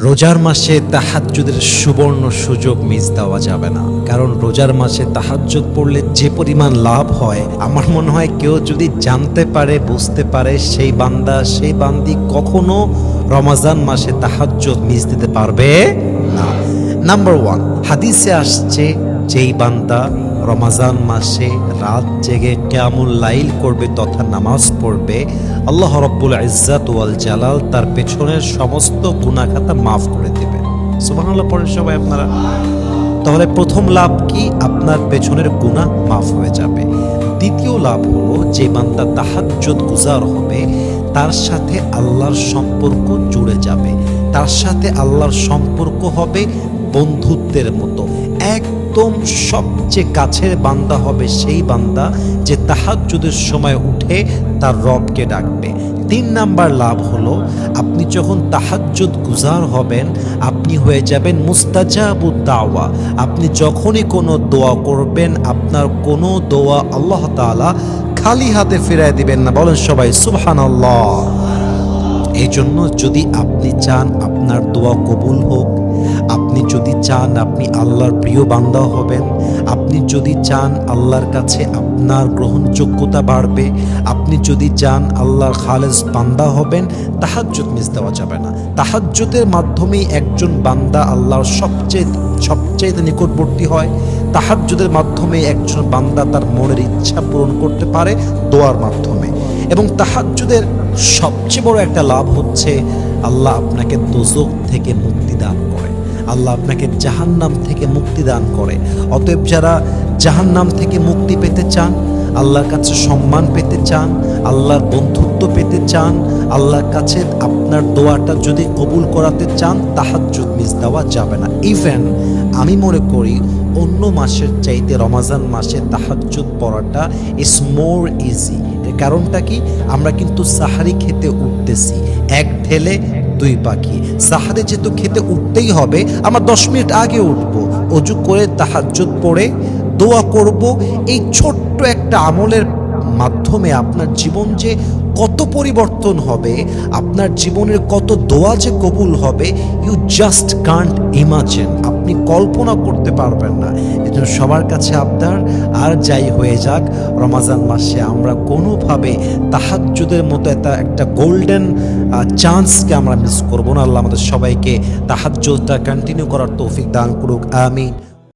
রোজার মাসে তাহাজ্জুদের সুবর্ণ সুযোগ মিস দেওয়া যাবে না, কারণ রোজার মাসে তাহাজ্জুদ পড়লে যে পরিমাণ লাভ হয়, আমার মনে হয় কেউ যদি জানতে পারে, বুঝতে পারে, সেই বান্দা সেই বান্দি কখনো রমজান মাসে তাহাজ্জুদ মিস দিতে পারবে না। নাম্বার 1, হাদিসে আসছে যেই বান্দা রমজান মাসে রাত জেগে কিয়ামুল লাইল করবে তথা নামাজ পড়বে, আল্লাহ রাব্বুল ইজ্জাত ওয়াল জালাল তার পেছনের সমস্ত গুনাহ খাতা মাফ করে দেবেন। সুবহানাল্লাহ পড়েন সবাই আপনারা। তাহলে প্রথম লাভ কি? আপনার পেছনের গুনাহ মাফ হয়ে যাবে। দ্বিতীয় লাভ হলো যে বান্দা তাহাজ্জুদ গুজার হবে তার সাথে আল্লাহর সম্পর্ক জুড়ে যাবে, তার সাথে আল্লাহর সম্পর্ক হবে বন্ধুত্বের মতো। একদম সবচেয়ে কাছের বান্দা হবে সেই বান্দা যে তাহাজ্জুদের সময় উঠে তার রবকে ডাকবে। 3 নাম্বার লাভ হলো আপনি যখন তাহাজ্জুদ গুজার হবেন আপনি হয়ে যাবেন মুস্তাজাবুদ দাওয়া। আপনি যখনই কোনো দোয়া করবেন আপনার কোনো দোয়া আল্লাহ তাআলা খালি হাতে ফিরায় দিবেন না। বলেন সবাই সুবহানাল্লাহ। এই জন্য যদি আপনি চান আপনার দোয়া কবুল হোক, আপনি যদি চান আপনি আল্লাহর প্রিয় বান্দা হবেন, আপনি যদি চান আল্লাহর কাছে আপনার গ্রহণযোগ্যতা বাড়বে, আপনি যদি চান আল্লাহর খালেস বান্দা হবেন, তাহাজ্জুদ মিস দেওয়া যাবে না। তাহাজ্জুদের মাধ্যমেই একজন বান্দা আল্লাহর সবচেয়ে নিকটবর্তী হয়। তাহাজ্জুদের মাধ্যমে একজন বান্দা তার মনের ইচ্ছা পূরণ করতে পারে দোয়ার মাধ্যমে। এবং তাহাজ্জুদের সবচেয়ে বড় একটা লাভ হচ্ছে আল্লাহ আপনাকে দোজখ থেকে মুক্তি দান করে, আল্লাহ আপনাকে জাহান্নাম থেকে মুক্তি দান করে। অতএব যারা জাহান্নাম থেকে মুক্তি পেতে চান, আল্লাহর কাছে সম্মান পেতে চান, আল্লাহর বন্ধুত্ব পেতে চান, আল্লাহর কাছে আপনার দোয়াটা যদি কবুল করাতে চান, তাহাজ্জুদ মিস দেওয়া যাবে না। ইভেন আমি মনে করি অন্য মাসের চাইতে রমজান মাসে তাহাজ্জুদ পড়াটা ইজ মোর ইজি। এর কারণটা কি? আমরা কিন্তু সাহারি খেতে উঠতেছি, এক ঢেলে দুই পাখি। সাহারি যেহেতু খেতে উঠতেই হবে, আমরা 10 মিনিট আগে উঠবো, অজু করে তাহাজ্জুদ পড়ে দোয়া করব। এই ছোট্ট একটা আমলের মাধ্যমে আপনার জীবন যে কত পরিবর্তন হবে, আপনার জীবনের কত দোয়া যে কবুল হবে, ইউ জাস্ট কান্ট ইমাজিন। আপনি কল্পনা করতে পারবেন না। এজন্য সবার কাছে আবদার, আর যাই হয়ে যাক রমজান মাসে আমরা কোনোভাবে তাহাজ্জুদের মতো একটা গোল্ডেন চান্সকে আমরা মিস করব না। আল্লাহ আমাদের সবাইকে তাহাজ্জুদটা কন্টিনিউ করার তৌফিক দান করুক, আমিন।